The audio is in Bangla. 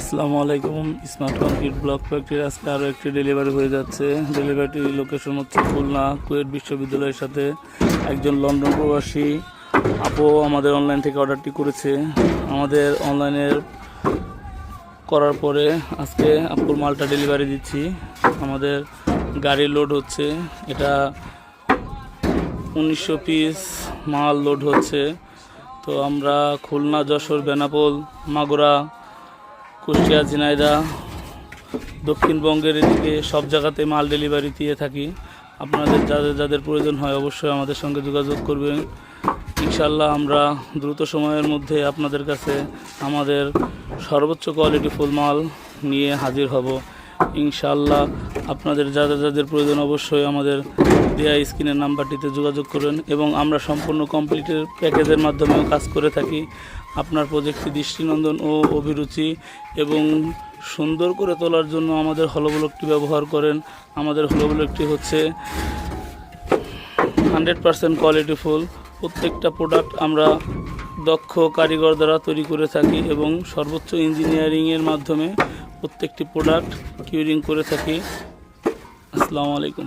আসসালামু আলাইকুম। স্মার্ট কনক্রিট ব্লক ফ্যাক্টরি আজকে আরও একটি ডেলিভারি হয়ে যাচ্ছে। ডেলিভারিটির লোকেশন হচ্ছে খুলনা কুয়েট বিশ্ববিদ্যালয়ের সাথে। একজন লন্ডন প্রবাসী আপু আমাদের অনলাইন থেকে অর্ডারটি করেছে। আমাদের অনলাইনের করার পরে আজকে আপুর মালটা ডেলিভারি দিচ্ছি। আমাদের গাড়ি লোড হচ্ছে, এটা 1900 পিস মাল লোড হচ্ছে। তো আমরা খুলনা, যশোর, বেনাপোল, মাগুরা, কুষ্টিয়া, ঝিনাইদহ, দক্ষিণবঙ্গের এদিকে সব জায়গাতে মাল ডেলিভারি দিয়ে থাকি। আপনাদের যাদের যাদের প্রয়োজন হয় অবশ্যই আমাদের সঙ্গে যোগাযোগ করবেন। ইনশাল্লাহ আমরা দ্রুত সময়ের মধ্যে আপনাদের কাছে আমাদের সর্বোচ্চ কোয়ালিটি ফুল মাল নিয়ে হাজির হব ইনশাল্লাহ। আপনাদের যাদের যাদের প্রয়োজন অবশ্যই আমাদের দেয়া স্ক্রিনের নাম্বারটিতে যোগাযোগ করুন এবং আমরা সম্পূর্ণ কমপ্লিটের প্যাকেজের মাধ্যমেও কাজ করে থাকি। আপনার প্রজেক্টটি দৃষ্টিনন্দন ও অভিরুচি এবং সুন্দর করে তোলার জন্য আমাদের হলো ব্লকটি ব্যবহার করেন। আমাদের হলো ব্লকটি হচ্ছে 100% কোয়ালিটি ফুল। প্রত্যেকটা প্রোডাক্ট আমরা দক্ষ কারিগর দ্বারা তৈরি করে থাকি এবং সর্বোচ্চ ইঞ্জিনিয়ারিংয়ের মাধ্যমে প্রত্যেকটি প্রোডাক্ট কিউরিং করে থাকি। আসসালামু আলাইকুম।